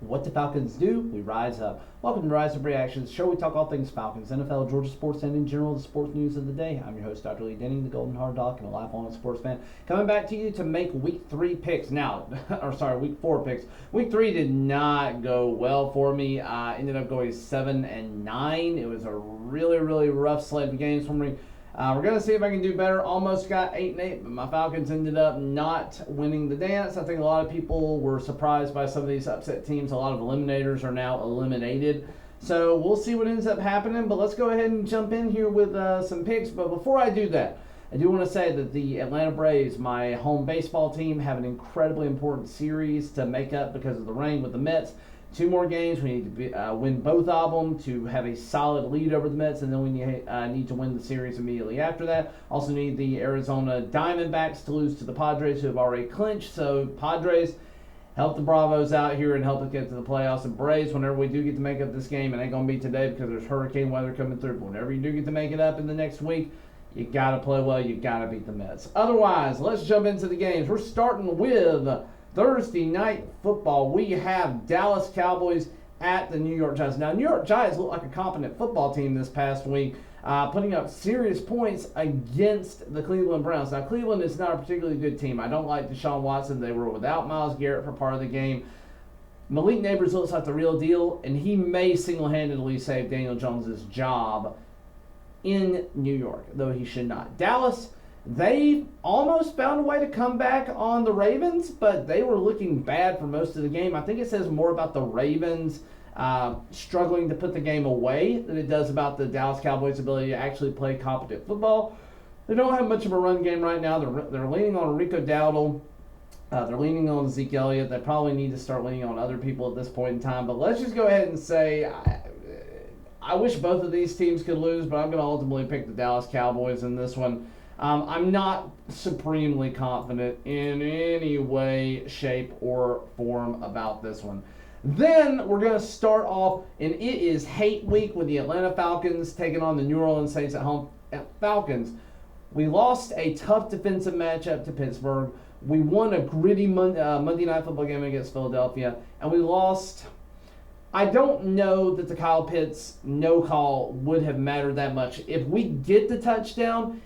What the Falcons do, we rise up. Welcome to Rise Up Reactions, the show we talk all things Falcons, NFL, Georgia sports, and in general, the sports news of the day. I'm your host, Dr. Lee Denning, the Golden Hard Dog, and a lifelong sports fan, coming back to you to make Week 3 picks. Now, Week 4 picks. Week 3 did not go well for me. Ended up going 7-9. It was a really, really rough slate of games for me. We're going to see if I can do better. Almost got 8-8, but my Falcons ended up not winning the dance. I think a lot of people were surprised by some of these upset teams. A lot of eliminators are now eliminated. So we'll see what ends up happening, but let's go ahead and jump in here with some picks. But before I do that, I do want to say that the Atlanta Braves, my home baseball team, have an incredibly important series to make up because of the rain with the Mets. 2 more games. We need to win both of them to have a solid lead over the Mets, and then we need to win the series immediately after that. Also need the Arizona Diamondbacks to lose to the Padres, who have already clinched. So Padres, help the Bravos out here and help us get to the playoffs. And Braves, whenever we do get to make up this game, it ain't going to be today because there's hurricane weather coming through. But whenever you do get to make it up in the next week, you got to play well. You got to beat the Mets. Otherwise, let's jump into the games. We're starting with Thursday night football. We have Dallas Cowboys at the New York Giants. Now, New York Giants look like a competent football team this past week, putting up serious points against the Cleveland Browns. Now, Cleveland is not a particularly good team. I don't like Deshaun Watson. They were without Myles Garrett for part of the game. Malik Nabers looks like the real deal, and he may single-handedly save Daniel Jones' job in New York, though he should not. Dallas, they almost found a way to come back on the Ravens, but they were looking bad for most of the game. I think it says more about the Ravens struggling to put the game away than it does about the Dallas Cowboys' ability to actually play competent football. They don't have much of a run game right now. They're leaning on Rico Dowdle. They're leaning on Zeke Elliott. They probably need to start leaning on other people at this point in time. But let's just go ahead and say I wish both of these teams could lose, but I'm going to ultimately pick the Dallas Cowboys in this one. I'm not supremely confident in any way, shape, or form about this one. Then we're going to start off, and it is hate week with the Atlanta Falcons taking on the New Orleans Saints at home. Falcons, we lost a tough defensive matchup to Pittsburgh. We won a gritty Monday Night Football game against Philadelphia, and we lost. I don't know that the Kyle Pitts no call would have mattered that much. If we get the touchdown,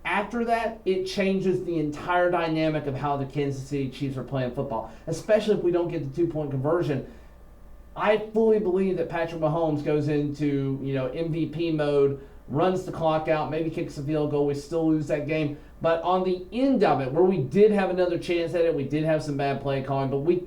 after that, it changes the entire dynamic of how the Kansas City Chiefs are playing football, especially if we don't get the 2-point conversion. I fully believe that Patrick Mahomes goes into MVP mode, runs the clock out, maybe kicks a field goal. We still lose that game. But on the end of it, where we did have another chance at it, we did have some bad play calling, but we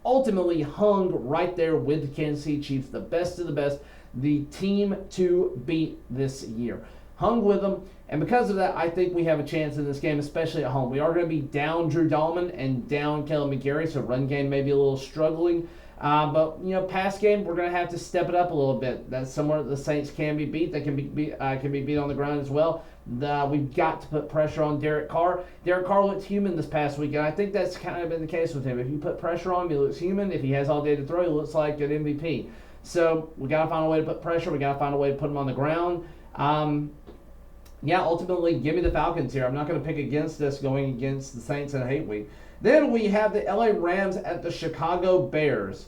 ultimately hung right there with the Kansas City Chiefs, the best of the best, the team to beat this year. Hung with them, and because of that, I think we have a chance in this game, especially at home. We are going to be down Drew Dalman and down Caleb McGarry, so run game may be a little struggling. But pass game, we're going to have to step it up a little bit. That's somewhere the Saints can be beat. They can be beat on the ground as well. We've got to put pressure on Derek Carr. Derek Carr looked human this past week, and I think that's kind of been the case with him. If you put pressure on him, he looks human. If he has all day to throw, he looks like an MVP. So we got to find a way to put pressure. We got to find a way to put him on the ground. Ultimately, give me the Falcons here. I'm not going to pick against this going against the Saints in a hate week. Then we have the LA Rams at the Chicago Bears.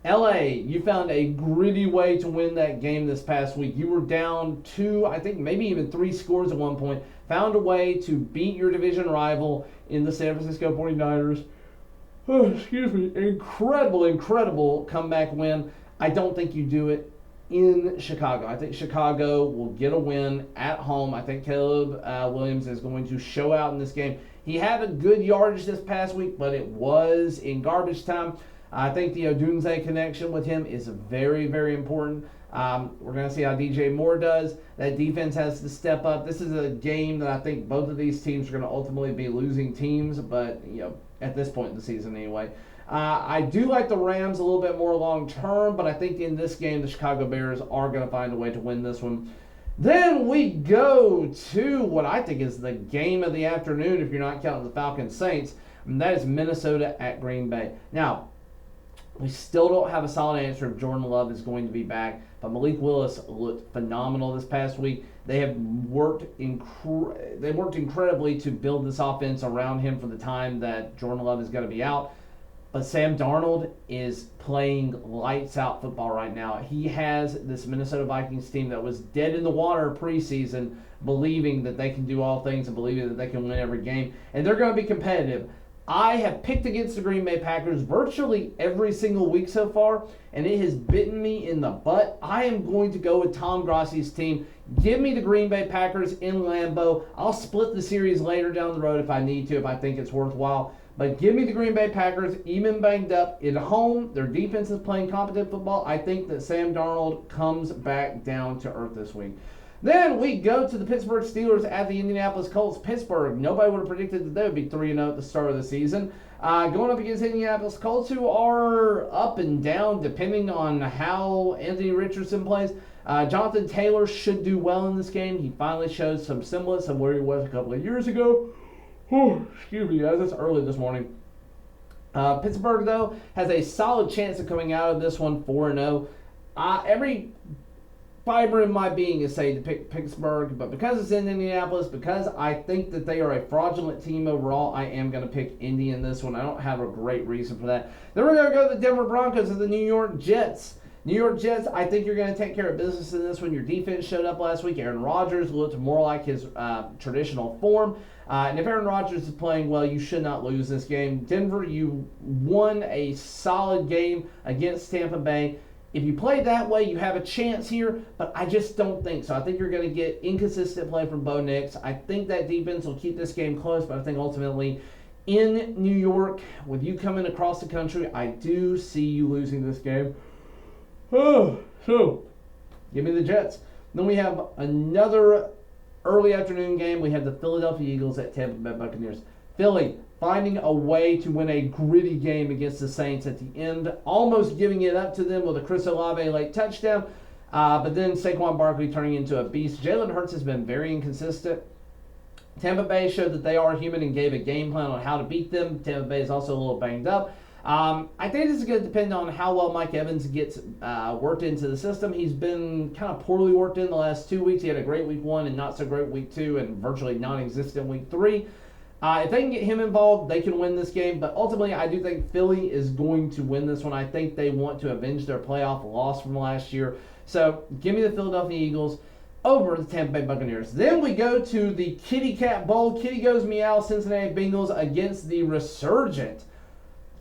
LA, you found a gritty way to win that game this past week. You were down 2, I think maybe even 3 scores at one point. Found a way to beat your division rival in the San Francisco 49ers. Oh, excuse me. Incredible comeback win. I don't think you do it in Chicago. I think Chicago will get a win at home. I think Caleb Williams is going to show out in this game. He had a good yardage this past week, but it was in garbage time. I think the Odunze connection with him is very, very important. We're going to see how DJ Moore does. That defense has to step up. This is a game that I think both of these teams are going to ultimately be losing teams, but at this point in the season anyway. I do like the Rams a little bit more long term, but I think in this game the Chicago Bears are going to find a way to win this one. Then we go to what I think is the game of the afternoon, if you're not counting the Falcons Saints, and that is Minnesota at Green Bay. Now, we still don't have a solid answer if Jordan Love is going to be back, but Malik Willis looked phenomenal this past week. They have worked incredibly to build this offense around him for the time that Jordan Love is going to be out. But Sam Darnold is playing lights out football right now. He has this Minnesota Vikings team that was dead in the water preseason, believing that they can do all things and believing that they can win every game. And they're going to be competitive. I have picked against the Green Bay Packers virtually every single week so far, and it has bitten me in the butt. I am going to go with Tom Grassi's team. Give me the Green Bay Packers in Lambeau. I'll split the series later down the road if I need to, if I think it's worthwhile. But give me the Green Bay Packers, even banged up, at home. Their defense is playing competent football. I think that Sam Darnold comes back down to earth this week. Then we go to the Pittsburgh Steelers at the Indianapolis Colts. Pittsburgh, nobody would have predicted that they would be 3-0 at the start of the season. Going up against Indianapolis Colts, who are up and down depending on how Anthony Richardson plays. Jonathan Taylor should do well in this game. He finally showed some semblance of where he was a couple of years ago. Excuse me, guys, it's early this morning. Pittsburgh, though, has a solid chance of coming out of this one 4-0. Every fiber in my being is saying to pick Pittsburgh, but because it's in Indianapolis, because I think that they are a fraudulent team overall, I am going to pick Indy in this one. I don't have a great reason for that. Then we're going to go to the Denver Broncos and the New York Jets. New York Jets, I think you're going to take care of business in this one. Your defense showed up last week. Aaron Rodgers looked more like his traditional form. And if Aaron Rodgers is playing well, you should not lose this game. Denver, you won a solid game against Tampa Bay. If you play that way, you have a chance here, but I just don't think so. I think you're going to get inconsistent play from Bo Nix. I think that defense will keep this game close, but I think ultimately in New York, with you coming across the country, I do see you losing this game. So give me the Jets. Then we have another early afternoon game. We have the Philadelphia Eagles at Tampa Bay Buccaneers. Philly finding a way to win a gritty game against the Saints at the end, almost giving it up to them with a Chris Olave late touchdown, but then Saquon Barkley turning into a beast. Jalen Hurts has been very inconsistent. Tampa Bay showed that they are human and gave a game plan on how to beat them. Tampa Bay is also a little banged up. I think this is going to depend on how well Mike Evans gets worked into the system. He's been kind of poorly worked in the last 2 weeks. He had a great week 1 and not so great week 2 and virtually non-existent week 3. If they can get him involved, they can win this game. But ultimately, I do think Philly is going to win this one. I think they want to avenge their playoff loss from last year. So give me the Philadelphia Eagles over the Tampa Bay Buccaneers. Then we go to the Kitty Cat Bowl. Kitty Goes Meow Cincinnati Bengals against the resurgent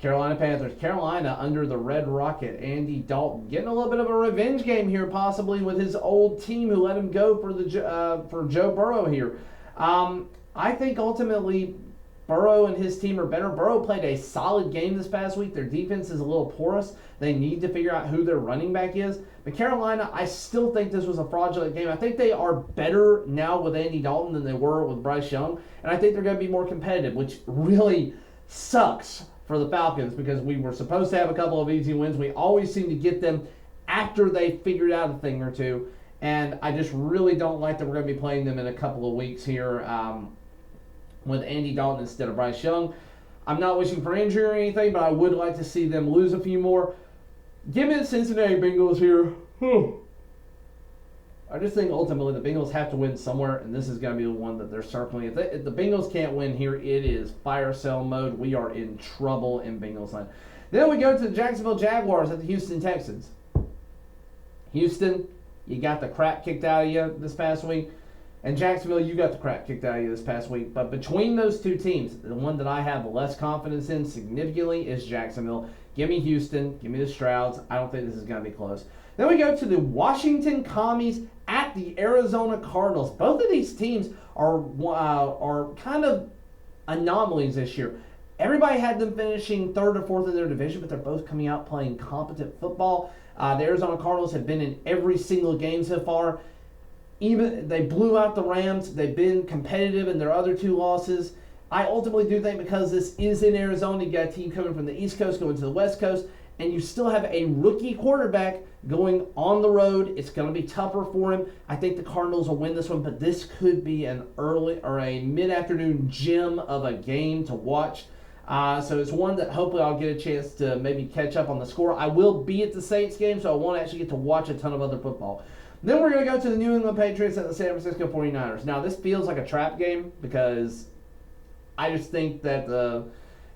Carolina Panthers. Carolina under the Red Rocket. Andy Dalton getting a little bit of a revenge game here, possibly with his old team who let him go for Joe Burrow here. I think ultimately Burrow and his team are better. Burrow played a solid game this past week. Their defense is a little porous. They need to figure out who their running back is. But Carolina, I still think this was a fraudulent game. I think they are better now with Andy Dalton than they were with Bryce Young. And I think they're going to be more competitive, which really sucks for the Falcons because we were supposed to have a couple of easy wins. We always seem to get them after they figured out a thing or two. And I just really don't like that we're going to be playing them in a couple of weeks here with Andy Dalton instead of Bryce Young. I'm not wishing for injury or anything, but I would like to see them lose a few more. Give me the Cincinnati Bengals here. I just think ultimately the Bengals have to win somewhere, and this is going to be the one that they're circling. If the Bengals can't win here, it is fire sale mode. We are in trouble in Bengals land. Then we go to the Jacksonville Jaguars at the Houston Texans. Houston, you got the crap kicked out of you this past week. And Jacksonville, you got the crap kicked out of you this past week. But between those two teams, the one that I have less confidence in significantly is Jacksonville. Give me Houston. Give me the Strouds. I don't think this is going to be close. Then we go to the Washington Commies at the Arizona Cardinals. Both of these teams are kind of anomalies this year. Everybody had them finishing 3rd or 4th in their division, but they're both coming out playing competent football. The Arizona Cardinals have been in every single game so far. Even they blew out the Rams. They've been competitive in their other 2 losses. I ultimately do think because this is in Arizona, you got a team coming from the East Coast going to the West Coast, and you still have a rookie quarterback going on the road. It's going to be tougher for him. I think the Cardinals will win this one, but this could be an early or a mid-afternoon gem of a game to watch. So it's one that hopefully I'll get a chance to maybe catch up on the score. I will be at the Saints game, so I won't actually get to watch a ton of other football. Then we're going to go to the New England Patriots and the San Francisco 49ers. Now, this feels like a trap game because I just think that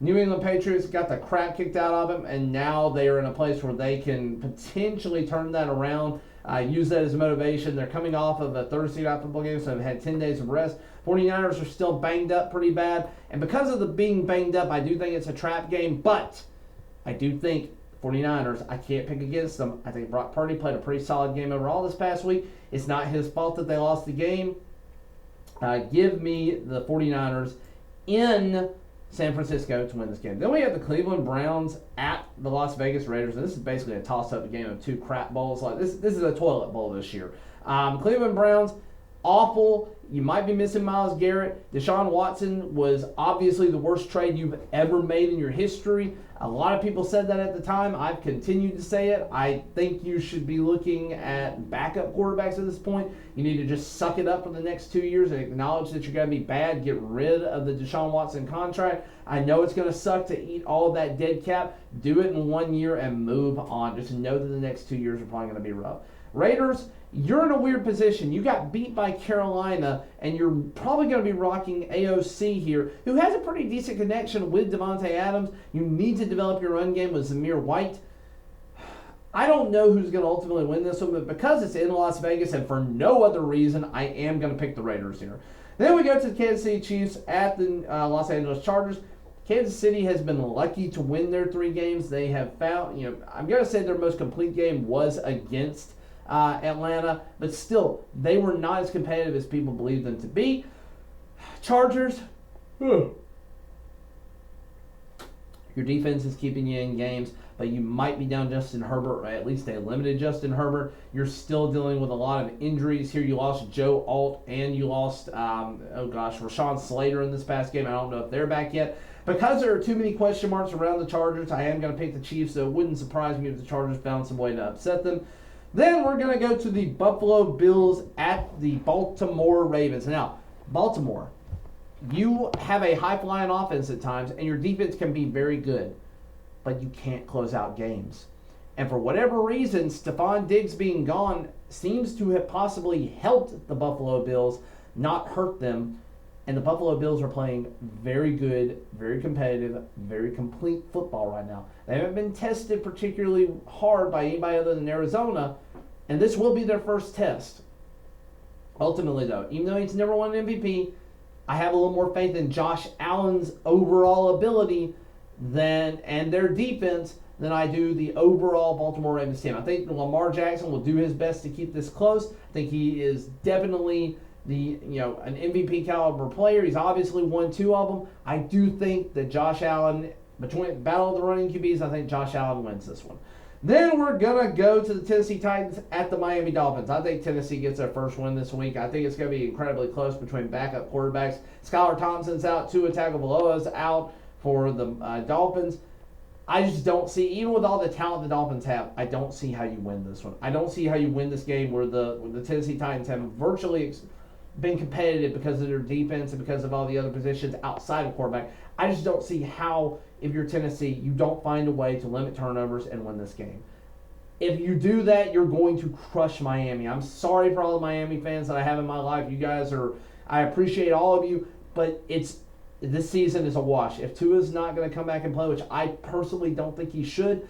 New England Patriots got the crap kicked out of them, and now they are in a place where they can potentially turn that around, use that as motivation. They're coming off of a Thursday night football game, so they've had 10 days of rest. 49ers are still banged up pretty bad, and because of the being banged up, I do think it's a trap game, but I do think 49ers, I can't pick against them. I think Brock Purdy played a pretty solid game overall this past week. It's not his fault that they lost the game. Give me the 49ers in San Francisco to win this game. Then we have the Cleveland Browns at the Las Vegas Raiders. And this is basically a toss-up game of two crap bowls. Like this is a toilet bowl this year. Cleveland Browns, awful. You might be missing Myles Garrett. Deshaun Watson was obviously the worst trade you've ever made in your history. A lot of people said that at the time. I've continued to say it. I think you should be looking at backup quarterbacks at this point. You need to just suck it up for the next 2 years and acknowledge that you're going to be bad. Get rid of the Deshaun Watson contract. I know it's going to suck to eat all of that dead cap. Do it in 1 year and move on. Just know that the next 2 years are probably going to be rough. Raiders, you're in a weird position. You got beat by Carolina, and you're probably going to be rocking AOC here, who has a pretty decent connection with Devontae Adams. You need to develop your run game with Zamir White. I don't know who's going to ultimately win this one, but because it's in Las Vegas and for no other reason, I am going to pick the Raiders here. Then we go to the Kansas City Chiefs at the Los Angeles Chargers. Kansas City has been lucky to win their 3 games. They have found, I'm going to say their most complete game was against Atlanta, but still, they were not as competitive as people believed them to be. Chargers, your defense is keeping you in games, but you might be down Justin Herbert, or at least a limited Justin Herbert. You're still dealing with a lot of injuries here. You lost Joe Alt, and you lost, Rashawn Slater in this past game. I don't know if they're back yet. Because there are too many question marks around the Chargers, I am going to pick the Chiefs, so it wouldn't surprise me if the Chargers found some way to upset them. Then we're going to go to the Buffalo Bills at the Baltimore Ravens. Now, Baltimore, you have a high-flying offense at times, and your defense can be very good, but you can't close out games. And for whatever reason, Stephon Diggs being gone seems to have possibly helped the Buffalo Bills, not hurt them. And the Buffalo Bills are playing very good, very competitive, very complete football right now. They haven't been tested particularly hard by anybody other than Arizona, and this will be their first test. Ultimately, though, even though he's never won an MVP, I have a little more faith in Josh Allen's overall ability and their defense than I do the overall Baltimore Ravens team. I think Lamar Jackson will do his best to keep this close. I think he is definitely an MVP caliber player. He's obviously won 2 of them. I do think that Josh Allen, between the battle of the running QBs, I think Josh Allen wins this one. Then we're going to go to the Tennessee Titans at the Miami Dolphins. I think Tennessee gets their first win this week. I think it's going to be incredibly close between backup quarterbacks. Skylar Thompson's out. Tua Tagovailoa's out for the Dolphins. I just don't see, even with all the talent the Dolphins have, I don't see how you win this one. I don't see how you win this game where the Tennessee Titans have virtually been competitive because of their defense and because of all the other positions outside of quarterback. I just don't see how, if you're Tennessee, you don't find a way to limit turnovers and win this game. If you do that, you're going to crush Miami. I'm sorry for all the Miami fans that I have in my life. You guys I appreciate all of you, but this season is a wash. If Tua's not going to come back and play, which I personally don't think he should,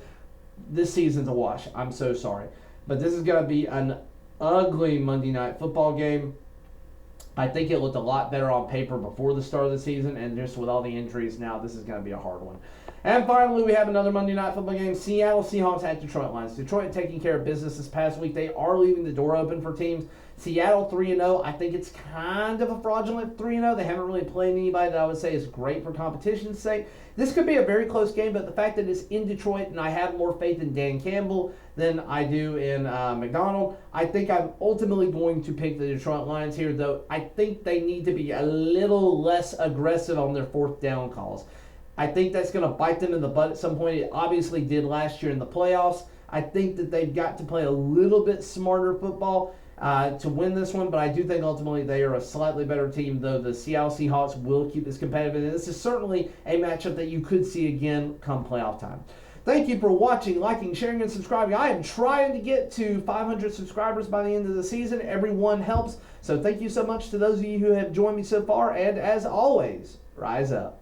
this season's a wash. I'm so sorry. But this is going to be an ugly Monday Night Football game. I think it looked a lot better on paper before the start of the season, and just with all the injuries now, this is going to be a hard one. And finally, we have another Monday Night Football game. Seattle Seahawks at Detroit Lions. Detroit taking care of business this past week. They are leaving the door open for teams. Seattle 3-0. I think it's kind of a fraudulent 3-0. They haven't really played anybody that I would say is great for competition's sake. This could be a very close game, but the fact that it's in Detroit and I have more faith in Dan Campbell than I do in McDonald, I think I'm ultimately going to pick the Detroit Lions here, though I think they need to be a little less aggressive on their 4th down calls. I think that's going to bite them in the butt at some point. It obviously did last year in the playoffs. I think that they've got to play a little bit smarter football to win this one, but I do think ultimately they are a slightly better team, though the Seattle Seahawks will keep this competitive. And this is certainly a matchup that you could see again come playoff time. Thank you for watching, liking, sharing, and subscribing. I am trying to get to 500 subscribers by the end of the season. Everyone helps. So thank you so much to those of you who have joined me so far. And as always, rise up.